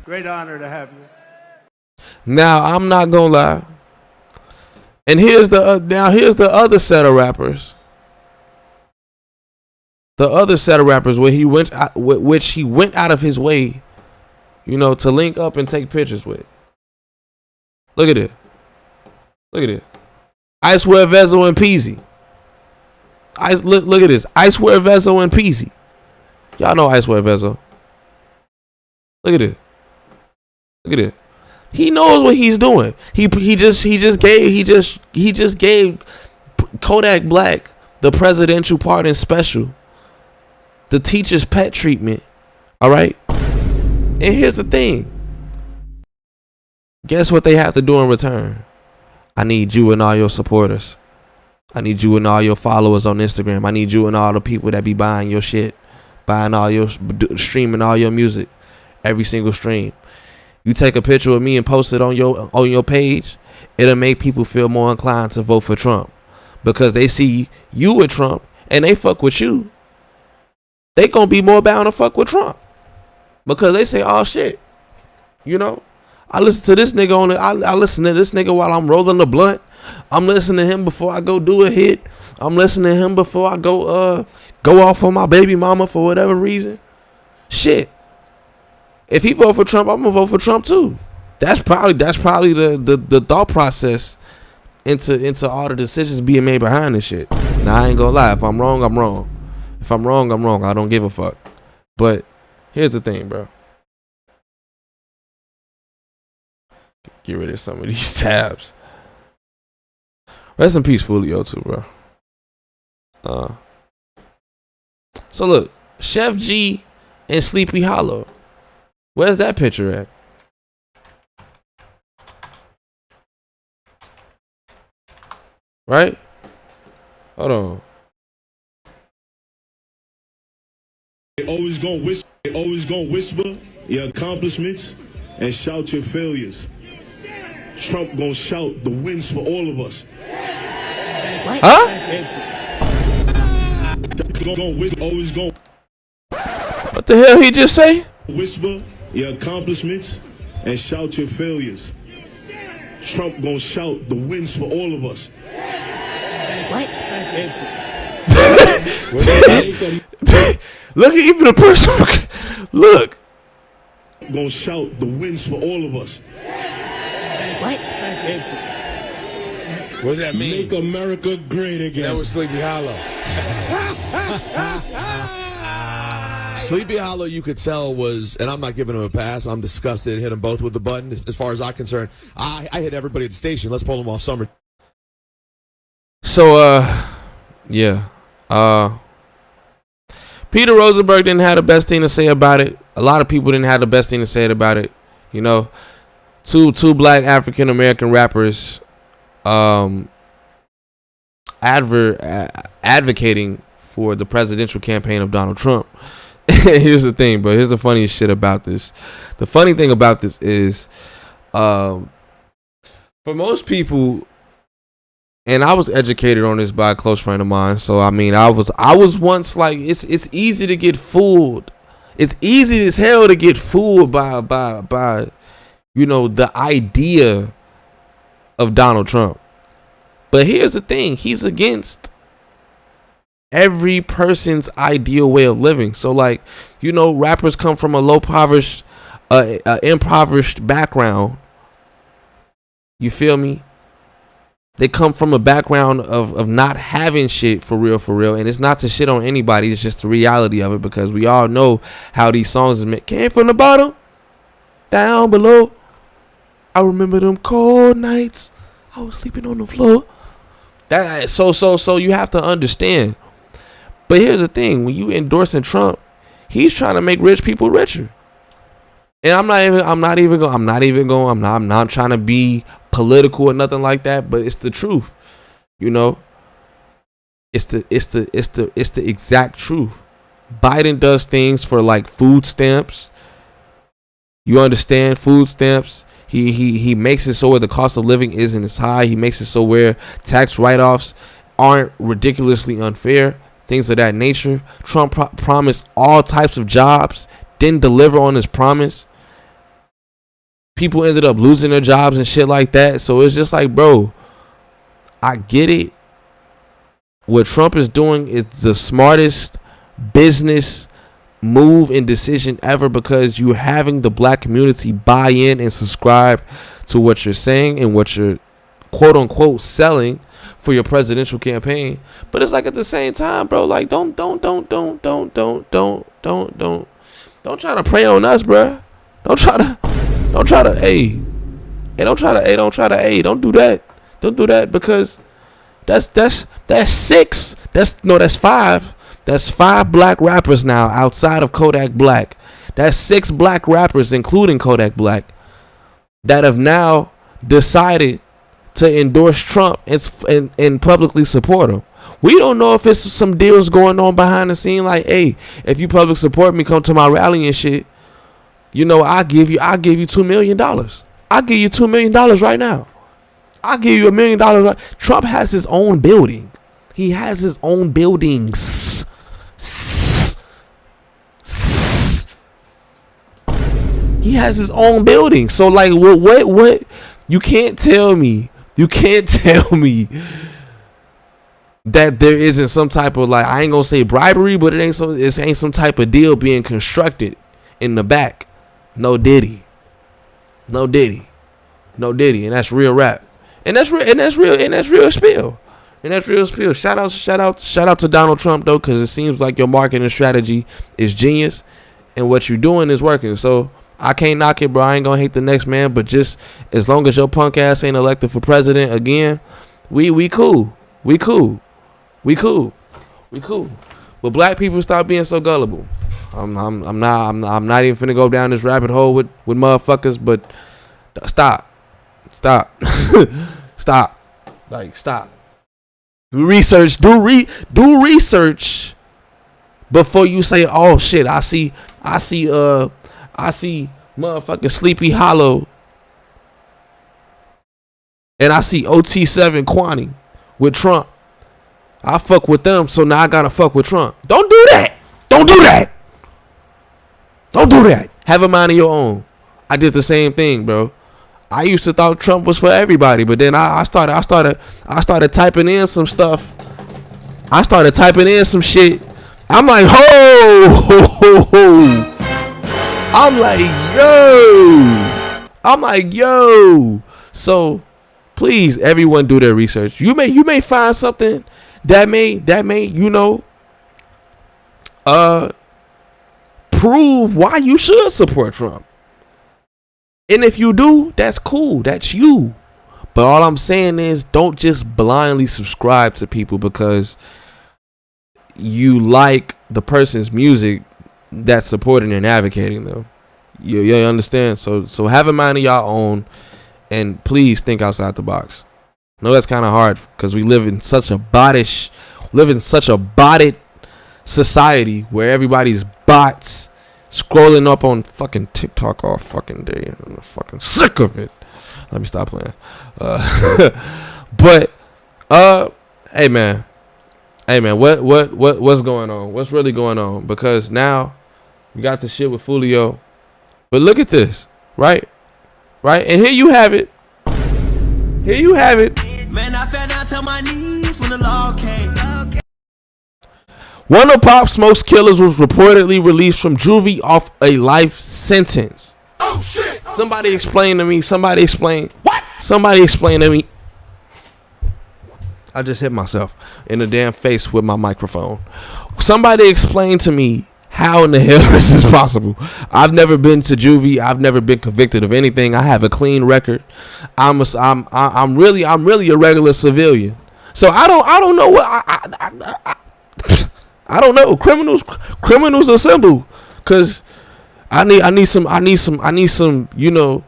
Great honor to have you. Now I'm not gonna lie. And here's the other set of rappers. The other set of rappers where he went out of his way, to link up and take pictures with. Look at it. Look at it. I swear Vezo and Peasy. Look at this. I swear Vezo and Peasy. Y'all know I swear Vezo. Look at it. Look at it. He knows what he's doing. He just gave Kodak Black the presidential pardon special, the teacher's pet treatment. All right. And here's the thing. Guess what they have to do in return? I need you and all your supporters. I need you and all your followers on Instagram. I need you and all the people that be buying your shit, streaming all your music, every single stream. You take a picture of me and post it on your page, it'll make people feel more inclined to vote for Trump because they see you with Trump and they fuck with you. They gonna be more bound to fuck with Trump because they say, "Oh shit," I listen to this nigga I listen to this nigga while I'm rolling the blunt. I'm listening to him before I go do a hit. I'm listening to him before I go off on my baby mama for whatever reason. Shit. If he vote for Trump, I'm gonna vote for Trump too. That's probably the thought process into all the decisions being made behind this shit. Now I ain't gonna lie. If I'm wrong, I'm wrong. If I'm wrong, I'm wrong. I don't give a fuck. But here's the thing, bro. Get rid of some of these tabs. Rest in peace, Foolio too, bro. So look, Chef G and Sleepy Hollow. Where's that picture at? Right? Hold on. They always gonna whisper your accomplishments and shout your failures. Trump gonna shout the wins for all of us. Huh? What the hell he just say? Whisper your accomplishments and shout your failures. Trump gonna shout the wins for all of us. Look at even the person. Look. Gonna shout the wins for all of us. What does that mean? Make America great again. That was Sleepy Hollow. Sleepy Hollow, you could tell was, and I'm not giving him a pass. I'm disgusted. Hit them both with the button. As far as I'm concerned, I hit everybody at the station. Let's pull them off summer. So, yeah. Peter Rosenberg didn't have the best thing to say about it. A lot of people didn't have the best thing to say about it. Two black African American rappers advocating for the presidential campaign of Donald Trump. Here's the thing, but here's the funniest shit about this. The funny thing about this is, for most people, and I was educated on this by a close friend of mine. So I mean, I was once like, it's easy to get fooled. It's easy as hell to get fooled by the idea of Donald Trump. But here's the thing, he's against every person's ideal way of living. So like, rappers come from a impoverished background. You feel me? They come from a background of not having shit for real. And it's not to shit on anybody. It's just the reality of it, because we all know how these songs is made. Came from the bottom, down below. I remember them cold nights. I was sleeping on the floor. So you have to understand, But here's the thing: when you endorsing Trump, he's trying to make rich people richer. And I'm not trying to be political or nothing like that, but it's the truth. You know, it's the exact truth. Biden does things for like food stamps. You understand? Food stamps. He makes it so where the cost of living isn't as high. He makes it so where tax write-offs aren't ridiculously unfair. Things of that nature. Trump promised all types of jobs, didn't deliver on his promise. People ended up losing their jobs and shit like that. So it's just like, bro, I get it. What Trump is doing is the smartest business move and decision ever, because you're having the black community buy in and subscribe to what you're saying and what you're quote unquote selling for your presidential campaign. But it's like at the same time, bro, like don't try to prey on us, bro. Don't try to don't do that. Don't do that, because that's six. That's five. That's 5 black rappers now outside of Kodak Black. That's 6 black rappers, including Kodak Black, that have now decided to endorse Trump and publicly support him. We don't know if it's some deals going on behind the scene, like, hey, if you public support me, come to my rally and shit. You know, I'll give you $2 million. I'll give you $2 million right now. I'll give you $1 million. Trump has his own building. He has his own buildings. He has his own building. So like, what? You can't tell me that there isn't some type of, like, I ain't gonna say bribery, but it ain't some type of deal being constructed in the back. No Diddy, and that's real rap, and that's real spill. Shout out to Donald Trump though, because it seems like your marketing strategy is genius, and what you're doing is working. So I can't knock it, bro. I ain't gonna hate the next man, but just as long as your punk ass ain't elected for president again, we cool. But black people, stop being so gullible. I'm not even finna go down this rabbit hole with motherfuckers, but stop. Like, stop. Do research. Do research before you say, oh shit, I see motherfucking Sleepy Hollow, and I see OT7 Kwani with Trump. I fuck with them, so now I gotta fuck with Trump. Don't do that. Have a mind of your own. I did the same thing, bro. I used to thought Trump was for everybody, but then I started typing in some stuff. I started typing in some shit. I'm like, ho. I'm like, yo. So please, everyone, do their research. You may find something that may, you know, prove why you should support Trump. And if you do, that's cool. That's you. But all I'm saying is, don't just blindly subscribe to people because you like the person's music that's supporting and advocating them. You understand? So have a mind of your own, and please think outside the box. I know that's kind of hard because we live in such a botted society where everybody's bots scrolling up on fucking TikTok all fucking day. I'm fucking sick of it. Let me stop playing. But hey man, what's going on? What's really going on? Because now we got the shit with Foolio. But look at this, right? And here you have it. Man, I fell down to my knees when the law came. One of Pop Smoke's killers was reportedly released from juvie off a life sentence. Oh shit! Somebody explain to me. Somebody explain to me. I just hit myself in the damn face with my microphone. Somebody explain to me how in the hell is this possible? I've never been to juvie. I've never been convicted of anything. I have a clean record. I'm really a regular civilian. So I don't know what I don't know. Criminals assemble, cause I need some, you know,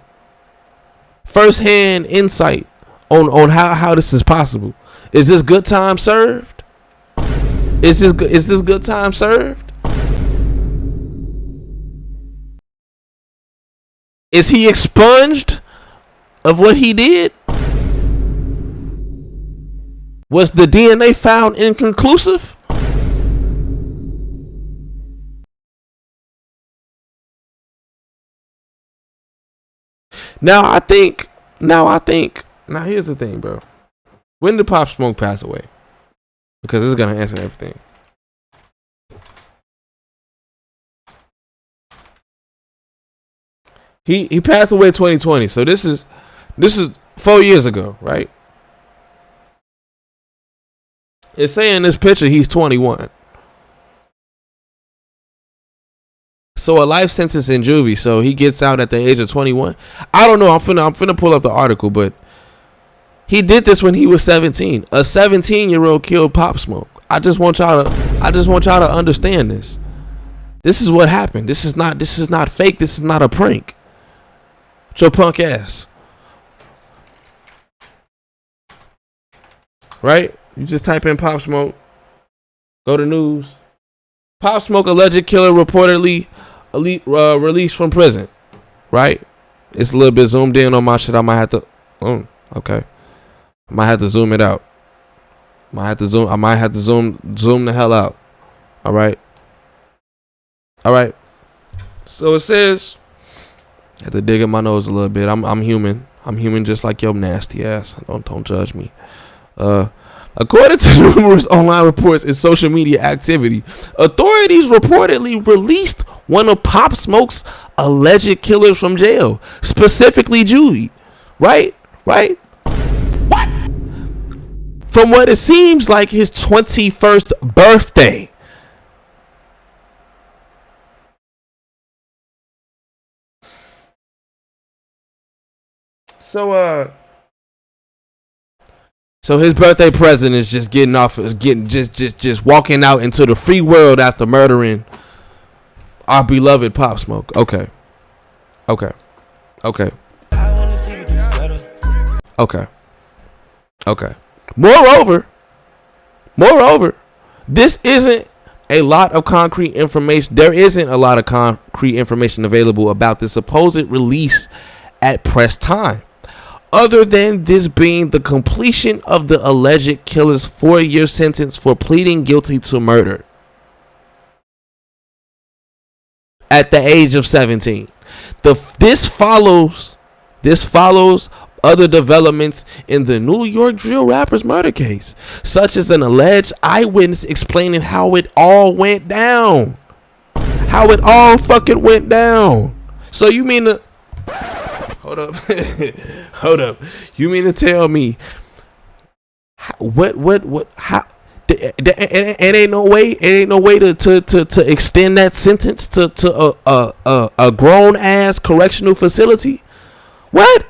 first-hand insight on how this is possible. Is this good time served? Is this good time served? Is he expunged of what he did? Was the DNA found inconclusive? Now here's the thing, bro. When did Pop Smoke pass away? Because this is gonna answer everything. He passed away 2020, so this is 4 years ago, right? It's saying in this picture he's 21. So a life sentence in juvie, so he gets out at the age of 21. I don't know. I'm finna pull up the article, but he did this when he was 17. A 17-year-old killed Pop Smoke. I just want y'all to understand this. This is what happened. This is not fake. This is not a prank. It's your punk ass. Right? You just type in Pop Smoke. Go to news. Pop Smoke alleged killer reportedly released from prison. Right? It's a little bit zoomed in on my shit. I might have to. Okay. I might have to zoom it out. I might have to zoom the hell out. All right. So it says. I have to dig in my nose a little bit. I'm human. I'm human just like your nasty ass. Don't judge me. According to numerous online reports and social media activity, authorities reportedly released one of Pop Smoke's alleged killers from jail, specifically juvie. Right? What? From what it seems like his 21st birthday. So his birthday present is just just walking out into the free world after murdering our beloved Pop Smoke. Okay. Moreover, this isn't a lot of concrete information. There isn't a lot of concrete information available about the supposed release at press time, other than this being the completion of the alleged killer's 4-year sentence for pleading guilty to murder at the age of 17. This follows other developments in the New York drill rapper's murder case, such as an alleged eyewitness explaining how it all went down. How it all fucking went down. So you mean to... Hold up. You mean to tell me how it ain't no way to extend that sentence to a grown ass correctional facility? What?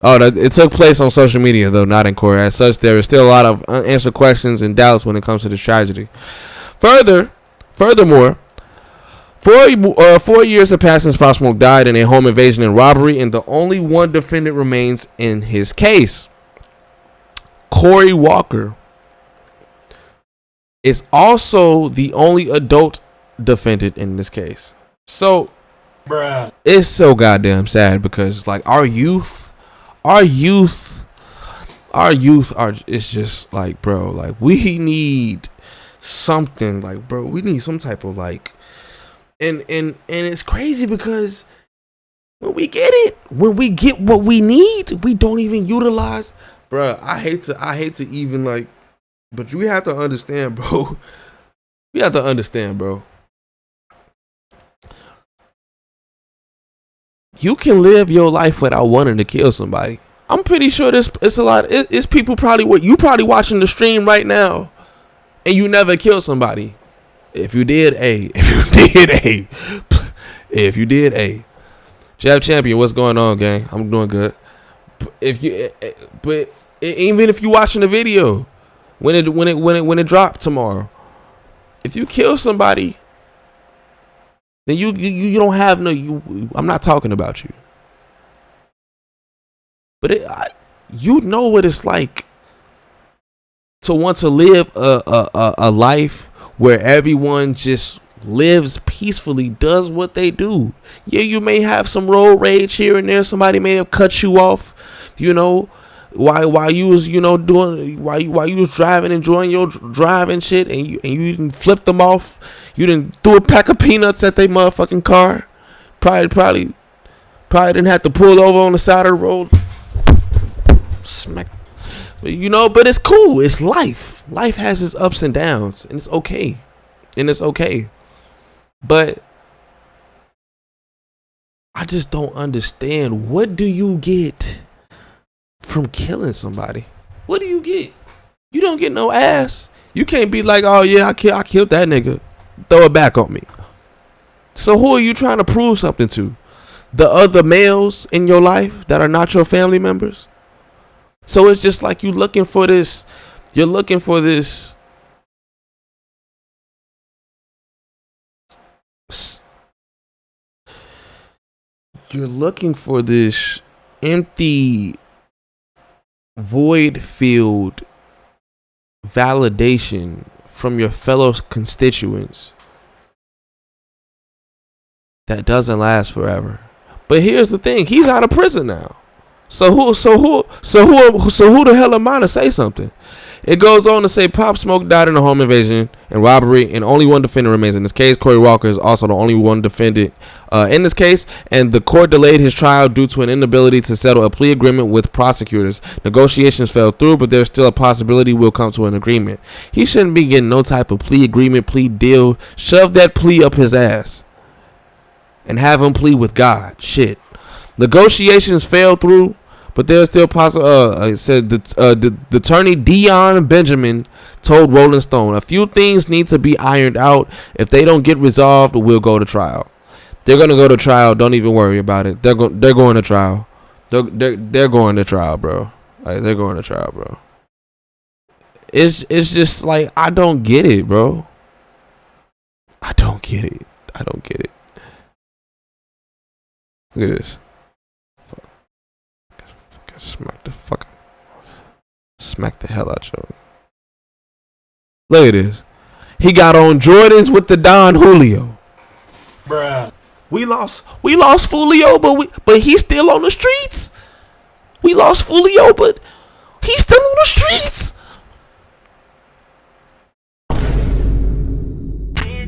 Oh, it took place on social media, though, not in court. As such, there is still a lot of unanswered questions and doubts when it comes to this tragedy. Furthermore, 4 years have passed since Pop Smoke died in a home invasion and robbery, and the only one defendant remains in his case. Corey Walker is also the only adult defendant in this case. So, bruh, it's so goddamn sad because, like, our youth are, it's just like, bro, like, we need something, like, bro, we need some type of, like, and it's crazy because when we get what we need, we don't even utilize, bro. I hate to even, like, but we have to understand, bro. You can live your life without wanting to kill somebody. I'm pretty sure it's a lot. It's people you probably watching the stream right now, and you never killed somebody. If you did, Jab Champion, what's going on, gang? I'm doing good. But even if you watching the video, when it dropped tomorrow, if you kill somebody, then you don't have no. I'm not talking about you. But you know what it's like to want to live a life where everyone just lives peacefully, does what they do. Yeah, you may have some road rage here and there. Somebody may have cut you off, while you was while you was driving, enjoying your drive and shit, and you didn't flip them off. You didn't throw a pack of peanuts at their motherfucking car. Probably didn't have to pull over on the side of the road. Smack. But it's cool. It's life. Life has its ups and downs, and it's okay. But I just don't understand. What do you get from killing somebody? What do you get? You don't get no ass. You can't be like, oh yeah, I killed that nigga. Throw it back on me. So who are you trying to prove something to? The other males in your life that are not your family members? So it's just like you're looking for this empty void-filled validation from your fellow constituents that doesn't last forever. But here's the thing: he's out of prison now. So who the hell am I to say something? It goes on to say Pop Smoke died in a home invasion and robbery, and only one defendant remains in this case. Corey Walker is also the only one defendant in this case, and the court delayed his trial due to an inability to settle a plea agreement with prosecutors. Negotiations fell through, but there's still a possibility we'll come to an agreement. He shouldn't be getting no type of plea agreement, plea deal. Shove that plea up his ass and have him plead with God. Shit. Negotiations fell through, but there's still possible. It said the attorney Dion Benjamin told Rolling Stone, a few things need to be ironed out. If they don't get resolved, we'll go to trial. They're gonna go to trial. Don't even worry about it. They're going to trial. They're going to trial, bro. Like, they're going to trial, bro. It's just like, I don't get it, bro. I don't get it. Look at this. Smack the hell out you. Look at this. He got on Jordans with the Don Julio. Bruh. We lost Foolio, but he's still on the streets. We lost Foolio, but he's still on the streets.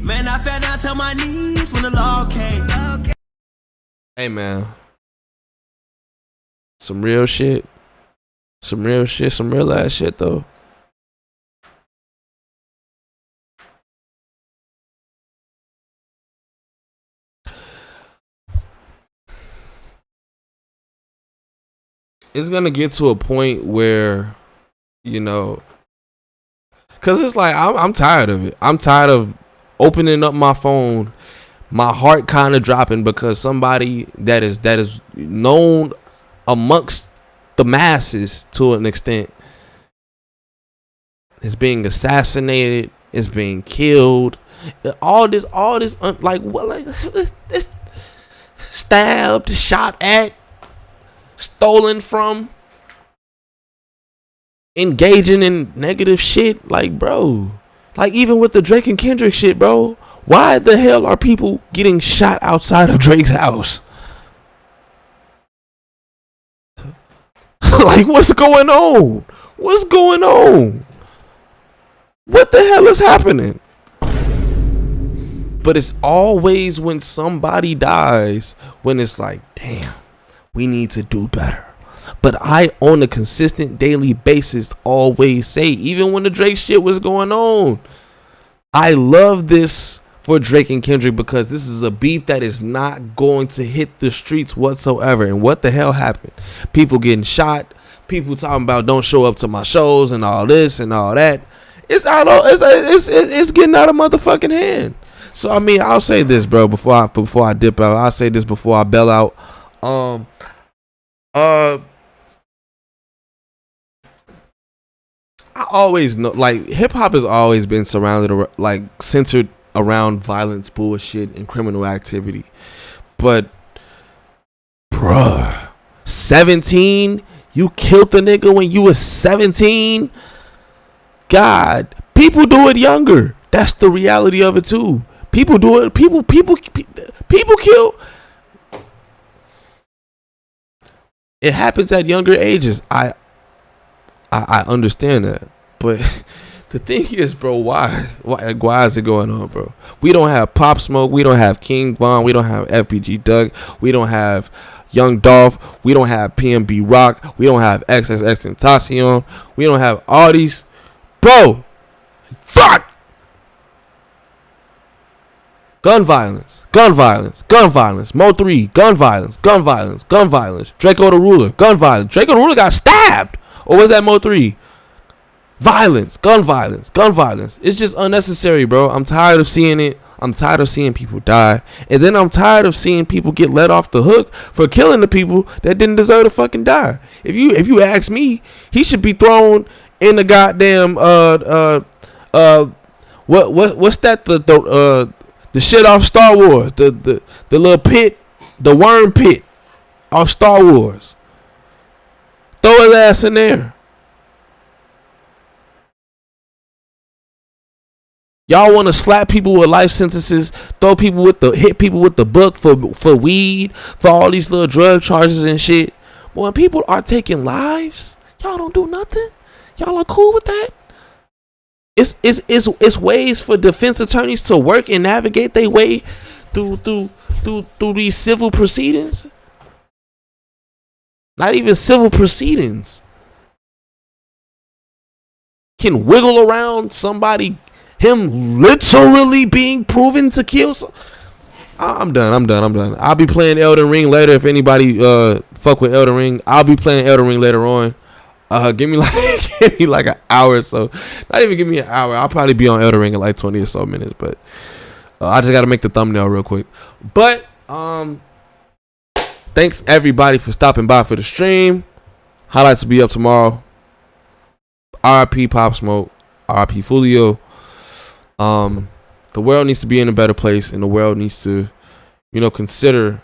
Man, I fell down to my knees when the law came. Hey man. Some real shit. Some real ass shit though. It's gonna get to a point where, cause it's like I'm tired of it. I'm tired of opening up my phone, my heart kind of dropping because somebody that is known amongst the masses to an extent is being assassinated, is being killed, all this stabbed, shot at, stolen from, engaging in negative shit. Like, bro, like, even with the Drake and Kendrick shit, bro, why the hell are people getting shot outside of Drake's house? Like, what's going on? What the hell is happening? But it's always when somebody dies when it's like, damn, we need to do better. But I, on a consistent daily basis, always say, even when the Drake shit was going on, I love this for Drake and Kendrick because this is a beef that is not going to hit the streets whatsoever. And what the hell happened? People getting shot, people talking about don't show up to my shows and all this and all that. It's getting out of motherfucking hand. So I mean, I'll say this, bro, before I dip out. I'll say this before I bail out. I always know, like, hip hop has always been centered around violence, bullshit, and criminal activity. But, bruh, 17, you killed the nigga when you was 17. God, people do it younger. That's the reality of it too. People do it. People kill. It happens at younger ages. I understand that, but the thing is, bro, why is it going on, bro? We don't have Pop Smoke, we don't have King Von, we don't have FBG Doug, we don't have Young Dolph, we don't have PNB Rock, we don't have XXX Tentacion, we don't have all these, bro. Fuck. Gun violence. Mo 3, gun violence. Draco the Ruler, gun violence. Draco the Ruler got stabbed. Or was that Mo 3? Violence, gun violence. It's just unnecessary, bro. I'm tired of seeing it. I'm tired of seeing people die. And then I'm tired of seeing people get let off the hook for killing the people that didn't deserve to fucking die. If you ask me, he should be thrown in the goddamn what's that, the shit off Star Wars, the little pit, the worm pit off Star Wars. Throw his ass in there. Y'all want to slap people with life sentences, hit people with the book for weed, for all these little drug charges and shit. But when people are taking lives, y'all don't do nothing. Y'all are cool with that. It's ways for defense attorneys to work and navigate their way through these civil proceedings. Not even civil proceedings can wiggle around somebody, him literally being proven to kill. I'm done. I'll be playing Elden Ring later. If anybody fuck with Elden Ring, I'll be playing Elden Ring later on. Give me like an hour or so. Not even give me an hour. I'll probably be on Elden Ring in like 20 or so minutes. But I just got to make the thumbnail real quick. But thanks everybody for stopping by for the stream. Highlights will be up tomorrow. RIP Pop Smoke. RIP Foolio. The world needs to be in a better place, and the world needs to, consider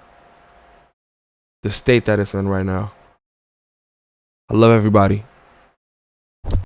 the state that it's in right now. I love everybody.